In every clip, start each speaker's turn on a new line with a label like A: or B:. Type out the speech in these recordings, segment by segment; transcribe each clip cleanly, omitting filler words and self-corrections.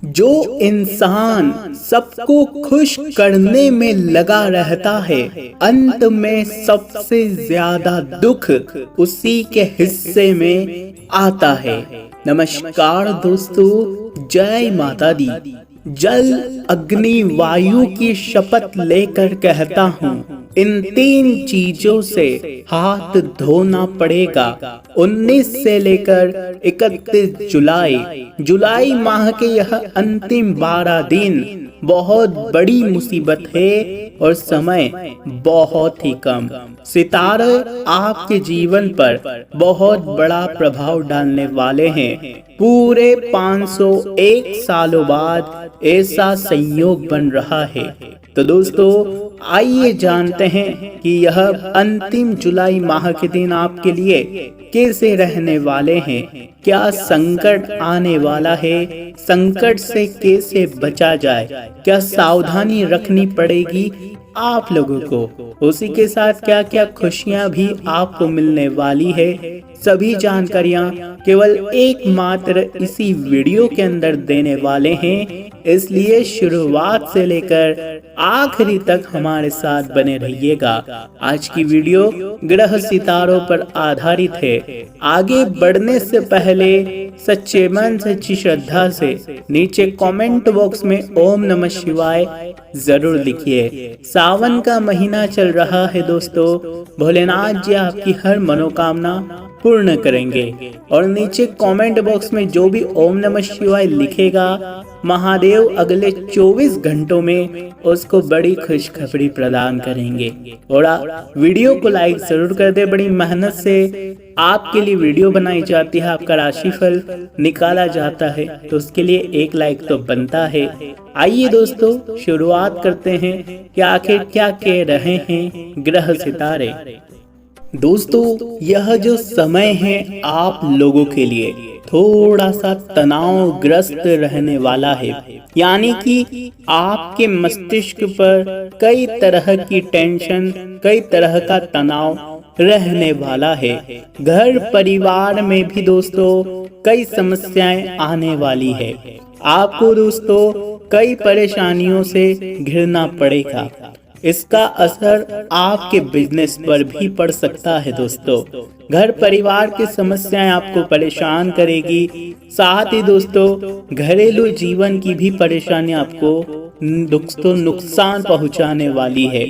A: जो इंसान सबको खुश करने में लगा रहता है, अंत में सबसे ज्यादा दुख उसी के हिस्से में आता है। नमस्कार दोस्तों, जय माता दी। जल अग्नि वायु की शपथ लेकर कहता हूँ, इन 3 चीजों से हाथ धोना पड़ेगा। 19 से लेकर 31 जुलाई माह के यह अंतिम 12 दिन बहुत बड़ी मुसीबत है और समय बहुत ही कम। सितारे आपके जीवन पर बहुत बड़ा प्रभाव डालने वाले हैं। पूरे 501 सालों बाद ऐसा संयोग बन रहा है। तो दोस्तों, आइए जानते हैं कि यह अंतिम जुलाई माह के दिन आपके लिए कैसे रहने वाले हैं, क्या संकट आने वाला है, संकट से कैसे बचा जाए, क्या सावधानी रखनी पड़ेगी आप लोगों को, उसी के साथ क्या क्या खुशियां भी आपको मिलने वाली है। सभी जानकारियां केवल एकमात्र इसी वीडियो के अंदर देने वाले हैं, इसलिए शुरुआत से लेकर आखिरी तक हमारे साथ बने रहिएगा। आज की वीडियो ग्रह सितारों पर आधारित है। आगे बढ़ने से पहले सच्चे मन सच्ची श्रद्धा से नीचे कमेंट बॉक्स में ओम नमः शिवाय जरूर लिखिए। सावन का महीना चल रहा है दोस्तों, भोलेनाथ जी आपकी हर मनोकामना पूर्ण करेंगे। और नीचे कमेंट बॉक्स में जो भी ओम नमः शिवाय लिखेगा, महादेव अगले 24 घंटों में उसको बड़ी खुशखबरी प्रदान करेंगे। और वीडियो को लाइक जरूर कर दे। बड़ी मेहनत से आपके लिए वीडियो बनाई जाती है, आपका राशिफल निकाला जाता है, तो उसके लिए एक लाइक तो बनता है। आइए दोस्तों, शुरुआत करते हैं कि आखिर क्या कह रहे हैं ग्रह सितारे। दोस्तों, यह जो समय है आप लोगों के लिए थोड़ा सा तनावग्रस्त रहने वाला है। यानी कि आपके मस्तिष्क पर कई तरह की टेंशन, कई तरह का तनाव रहने वाला है। घर परिवार में भी दोस्तों कई समस्याएं आने वाली है। आपको दोस्तों कई परेशानियों से घिरना पड़ेगा। इसका असर आपके बिजनेस पर भी पड़ सकता है दोस्तों। घर परिवार की समस्याएं आपको परेशान करेगी, साथ ही दोस्तों घरेलू जीवन की भी परेशानी आपको नुकसान पहुंचाने वाली है।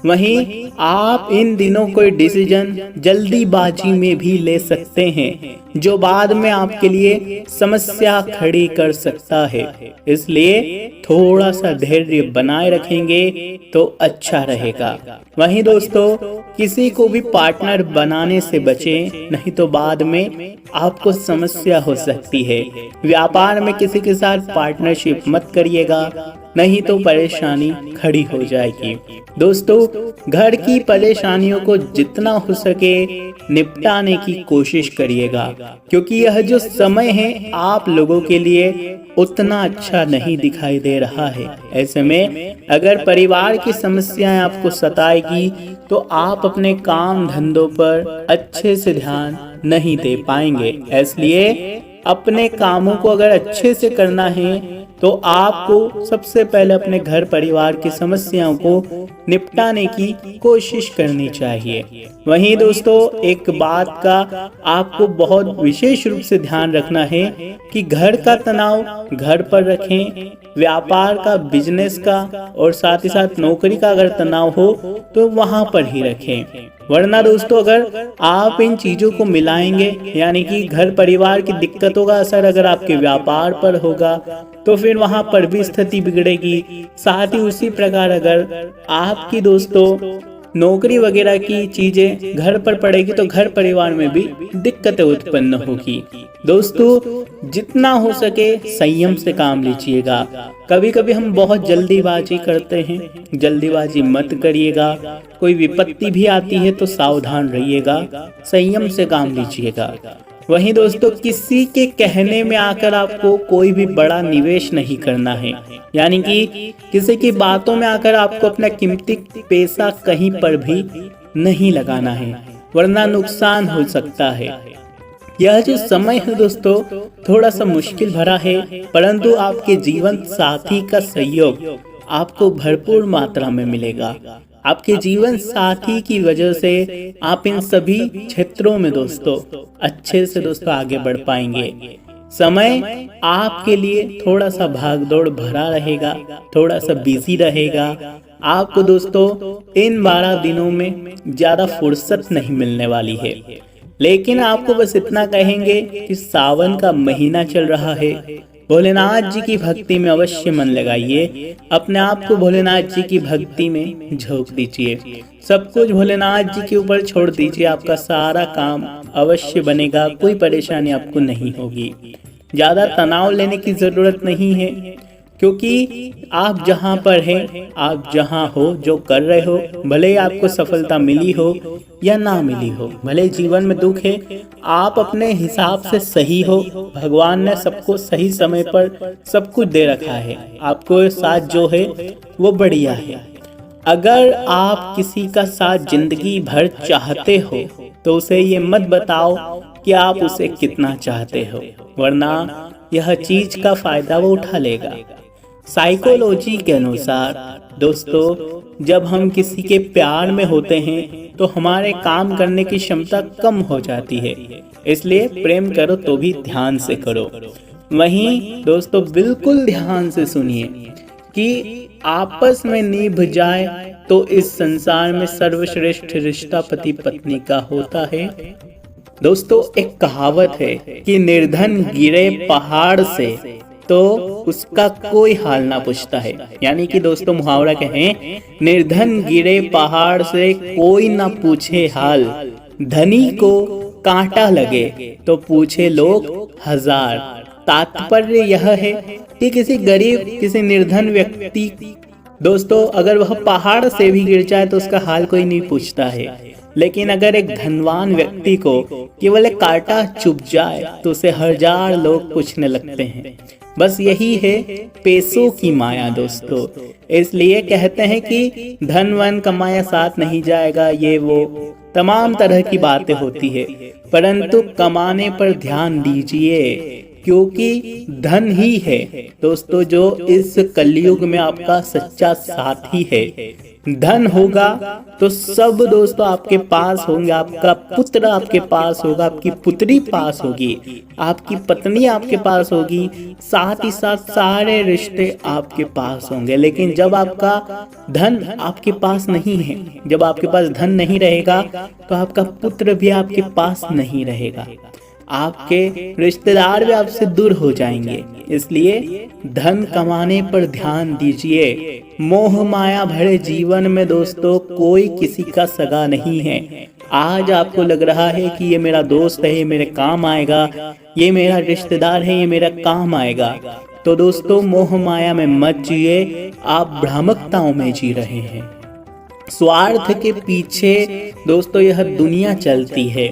A: वहीं आप इन दिनों कोई डिसीजन जल्दीबाजी में भी ले सकते हैं, जो बाद में आपके लिए समस्या खड़ी कर सकता है। इसलिए थोड़ा सा धैर्य बनाए रखेंगे तो अच्छा रहेगा। वहीं दोस्तों किसी को भी पार्टनर बनाने से बचें, नहीं तो बाद में आपको समस्या हो सकती है। व्यापार में किसी के साथ पार्टनरशिप मत करिएगा, नहीं तो परेशानी खड़ी हो जाएगी। दोस्तों, घर की परेशानियों को जितना हो सके निपटाने की कोशिश करिएगा, क्योंकि यह जो समय है आप लोगों के लिए उतना अच्छा नहीं दिखाई दे रहा है। ऐसे में अगर परिवार की समस्याएं आपको सताएगी तो आप अपने काम धंधों पर अच्छे से ध्यान नहीं दे पाएंगे। इसलिए अपने कामों को अगर अच्छे से करना है तो आपको सबसे पहले अपने घर परिवार की समस्याओं को निपटाने की कोशिश करनी चाहिए। वहीं दोस्तों एक बात का आपको बहुत विशेष रूप से ध्यान रखना है कि घर का तनाव घर पर रखें, व्यापार का, बिजनेस का और साथ ही साथ नौकरी का अगर तनाव हो तो वहां पर ही रखें। वरना दोस्तों अगर आप इन चीजों को मिलाएंगे, यानी कि घर परिवार की दिक्कतों का असर अगर आपके व्यापार पर होगा तो फिर वहां पर भी स्थिति बिगड़ेगी। साथ ही उसी प्रकार अगर आपकी दोस्तों नौकरी वगैरह की चीजें घर पर पड़ेगी तो घर परिवार में भी दिक्कतें उत्पन्न होगी। दोस्तों जितना हो सके संयम से काम लीजिएगा। कभी कभी हम बहुत जल्दीबाजी करते हैं, जल्दीबाजी मत करिएगा। कोई विपत्ति भी आती है तो सावधान रहिएगा, संयम से काम लीजिएगा। वहीं दोस्तों किसी के कहने में आकर आपको कोई भी बड़ा निवेश नहीं करना है, यानी कि किसी की बातों में आकर आपको अपना कीमती पैसा कहीं पर भी नहीं लगाना है, वरना नुकसान हो सकता है। यह जो समय है दोस्तों थोड़ा सा मुश्किल भरा है, परंतु आपके जीवन साथी का सहयोग आपको भरपूर मात्रा में मिलेगा। आपके जीवन साथी की वजह से आप इन सभी क्षेत्रों में दोस्तों अच्छे से दोस्तों आगे बढ़ पाएंगे। समय आपके लिए थोड़ा सा भागदौड़ भरा रहेगा, थोड़ा सा बिजी रहेगा। आपको दोस्तों इन 12 दिनों में ज्यादा फुर्सत नहीं मिलने वाली है, लेकिन आपको बस इतना कहेंगे कि सावन का महीना चल रहा है, भोलेनाथ जी की भक्ति में अवश्य मन लगाइए। अपने आप को भोलेनाथ जी की भक्ति में झोंक दीजिए, सब कुछ भोलेनाथ जी के ऊपर छोड़ दीजिए। आपका सारा काम अवश्य बनेगा, कोई परेशानी आपको नहीं होगी। ज्यादा तनाव लेने की जरूरत नहीं है, क्योंकि आप जहाँ पर हैं, आप जहाँ हो, जो कर रहे हो, भले ही आपको सफलता मिली हो या ना मिली हो, भले जीवन में दुख है, आप अपने हिसाब से सही हो। भगवान ने सबको सही समय पर सब कुछ दे रखा है, आपको साथ जो है वो बढ़िया है। अगर आप किसी का साथ जिंदगी भर चाहते हो तो उसे ये मत बताओ कि आप उसे कितना चाहते हो, वरना यह चीज का फायदा वो उठा लेगा। साइकोलॉजी के अनुसार दोस्तों जब हम किसी के प्यार में होते हैं तो हमारे काम करने की क्षमता कम हो जाती है, इसलिए प्रेम करो तो भी ध्यान से करो। वहीं दोस्तों बिल्कुल ध्यान से सुनिए कि आपस में निभ जाए तो इस संसार में सर्वश्रेष्ठ रिश्ता पति पत्नी का होता है। दोस्तों एक कहावत है कि निर्धन गिरे पहाड़ से तो उसका कोई हाल ना पूछता है, यानी कि दोस्तों मुहावरा कहें, निर्धन गिरे पहाड़ से कोई ना पूछे हाल, धनी को कांटा लगे तो पूछे लोग हजार। तात्पर्य यह है कि किसी गरीब, किसी निर्धन व्यक्ति दोस्तों अगर वह पहाड़ से भी गिर जाए तो उसका हाल कोई नहीं पूछता है, लेकिन अगर एक धनवान व्यक्ति को केवल एक कांटा चुभ जाए तो उसे हजार लोग पूछने लगते हैं। बस यही है पैसों की माया दोस्तों। इसलिए कहते हैं कि धन वन कमाया साथ नहीं जाएगा, ये वो तमाम तरह की बातें होती है, परंतु कमाने पर ध्यान दीजिए, क्योंकि धन ही है दोस्तों जो इस कलयुग में आपका सच्चा साथी है। धन होगा तो सब दोस्तों आपके पास होंगे, आपका पुत्र आपके पास होगा, आपकी पुत्री पास होगी, आपकी पत्नी आपके पास होगी, साथ ही साथ सारे रिश्ते आपके पास होंगे। लेकिन जब आपका धन आपके पास नहीं है, जब आपके पास धन नहीं रहेगा तो आपका पुत्र भी आपके पास नहीं रहेगा, आपके रिश्तेदार भी आपसे दूर हो जाएंगे। इसलिए धन कमाने पर ध्यान दीजिए। मोह माया भरे जीवन में दोस्तों कोई किसी का सगा नहीं है। आज आपको लग रहा है कि ये मेरा दोस्त है, ये मेरे काम आएगा, ये मेरा रिश्तेदार है, ये मेरा काम आएगा, तो दोस्तों मोह माया में मत जिए, आप भ्रामकताओं में जी रहे हैं। स्वार्थ के पीछे दोस्तों यह दुनिया चलती है।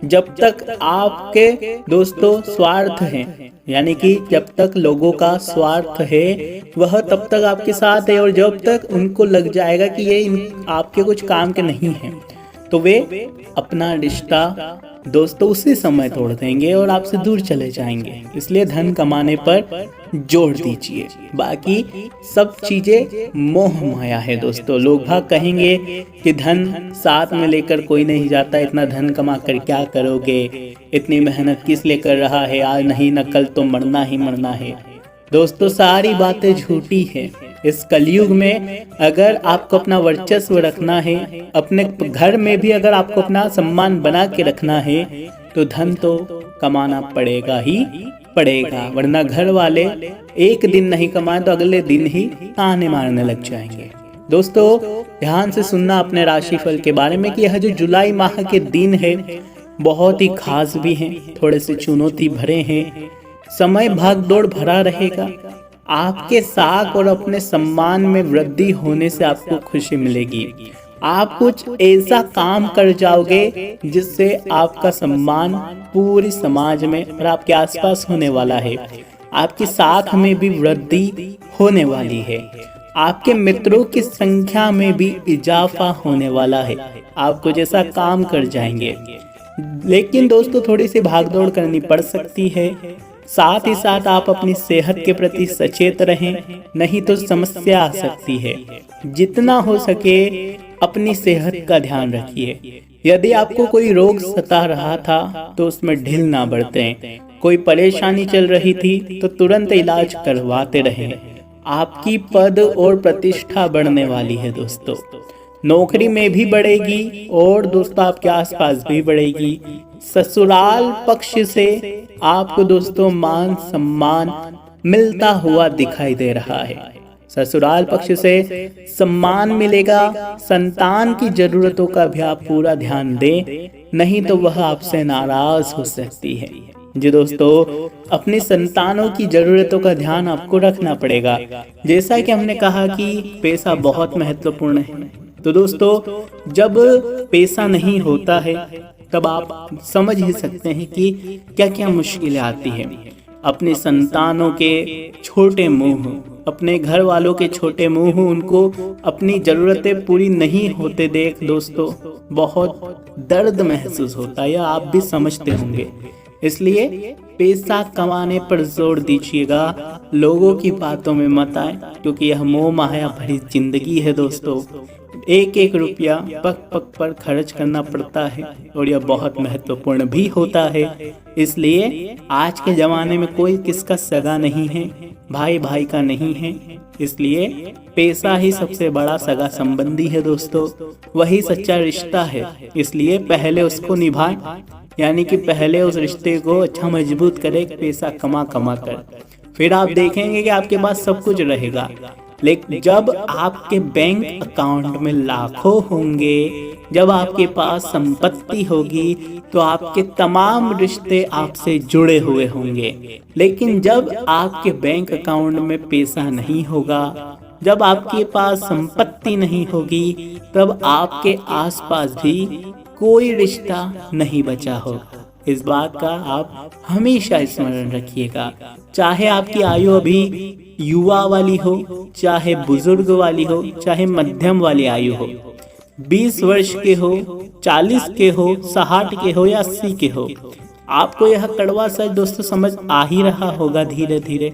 A: जब तक आपके दोस्तों स्वार्थ हैं, यानी कि जब तक लोगों का स्वार्थ है वह तब तक आपके साथ है, और जब तक उनको लग जाएगा कि ये आपके कुछ काम के नहीं हैं तो वे अपना रिश्ता दोस्तों उसी समय तोड़ देंगे और आपसे दूर चले जाएंगे। इसलिए धन कमाने पर जोर दीजिए, बाकी सब चीजें मोह माया है दोस्तों। लोग भाग कहेंगे कि धन साथ में लेकर कोई नहीं जाता, इतना धन कमा कर क्या करोगे, इतनी मेहनत किस लिए कर रहा है, आज नहीं न कल तो मरना ही मरना है। दोस्तों सारी बातें झूठी है। इस कलयुग में अगर आपको अपना वर्चस्व रखना है, अपने घर में भी अगर आपको अपना सम्मान बना के रखना है तो धन तो कमाना पड़ेगा ही पड़ेगा, वरना घर वाले एक दिन नहीं कमाए तो अगले दिन ही ताने मारने लग जाएंगे। दोस्तों ध्यान से सुनना अपने राशिफल के बारे में कि यह जो जुलाई माह के दिन है बहुत ही खास भी हैं, थोड़े से चुनौती भरे हैं, समय भागदौड़ भरा रहेगा। आपके साख और अपने सम्मान में वृद्धि होने से आपको खुशी मिलेगी। आप कुछ ऐसा काम कर जाओगे जिससे आपका सम्मान पूरी समाज में और आपके आसपास होने वाला है। आपकी साख में भी वृद्धि होने वाली है। आपके मित्रों की संख्या में भी इजाफा होने वाला है। आप कुछ ऐसा काम कर जाएंगे लेकिन दोस्तों थोड़ी सी भागदौड़ करनी पड़ सकती है। साथ ही साथ आप अपनी सेहत के प्रति सचेत रहें, नहीं तो समस्या आ सकती है। जितना हो सके अपनी सेहत का ध्यान रखिए। यदि आपको कोई रोग सता रहा था तो उसमें ढील ना बरतें। कोई परेशानी चल रही थी तो तुरंत इलाज करवाते रहें। आपकी पद और प्रतिष्ठा बढ़ने वाली है दोस्तों। नौकरी में भी बढ़ेगी और दोस्तों आपके आसपास भी बढ़ेगी। ससुराल पक्ष से आपको दोस्तों मान सम्मान मिलता हुआ दिखाई दे रहा है। ससुराल पक्ष से सम्मान मिलेगा। संतान की जरूरतों का भी आप पूरा ध्यान दें, नहीं तो वह आपसे नाराज हो सकती है। जी दोस्तों, अपनी संतानों की जरूरतों का ध्यान आपको रखना पड़ेगा। जैसा कि हमने कहा कि पैसा बहुत महत्वपूर्ण है, तो दोस्तों जब पैसा नहीं होता है तब आप समझ ही सकते हैं कि क्या क्या मुश्किलें आती हैं। अपने संतानों के छोटे मुंह, अपने घर वालों के छोटे मुंह, उनको अपनी जरूरतें पूरी नहीं होते देख दोस्तों बहुत दर्द महसूस होता है, या आप भी समझते होंगे। इसलिए पैसा कमाने पर जोर दीजिएगा, लोगों की बातों में मत आए, क्योंकि यह मोह माया भरी जिंदगी है दोस्तों। एक एक रुपया पग पग पर खर्च करना पड़ता है और यह बहुत महत्वपूर्ण भी होता है। इसलिए आज के जमाने में कोई किसका सगा नहीं है, भाई भाई का नहीं है। इसलिए पैसा ही सबसे बड़ा सगा संबंधी है दोस्तों, वही सच्चा रिश्ता है। इसलिए पहले उसको निभाएं, यानी कि पहले उस रिश्ते को अच्छा मजबूत करें पैसा कमा कमा कर। फिर आप देखेंगे कि आपके पास सब कुछ रहेगा। लेकिन जब आपके बैंक अकाउंट में लाखों होंगे, जब आपके पास संपत्ति होगी, तो आपके तमाम रिश्ते आपसे जुड़े हुए होंगे। लेकिन जब आपके बैंक अकाउंट में पैसा नहीं होगा, जब आपके पास संपत्ति नहीं होगी, तब आपके आसपास भी कोई रिश्ता नहीं बचा होगा। इस बात का आप हमेशा स्मरण रखिएगा। चाहे आपकी आयु अभी युवा वाली हो, चाहे बुजुर्ग वाली हो, चाहे मध्यम वाली आयु हो, 20 वर्ष के हो, 40 के हो, 60 के हो या 80 के हो, आपको यह कड़वा सच दोस्तों समझ आ ही रहा होगा। धीरे धीरे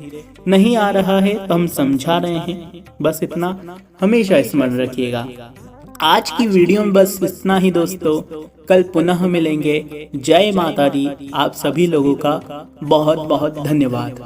A: नहीं आ रहा है तो हम समझा रहे हैं, बस इतना हमेशा स्मरण रखिएगा। आज की वीडियो में बस इतना ही दोस्तों, कल पुनः मिलेंगे। जय माता दी। आप सभी लोगों का बहुत बहुत धन्यवाद।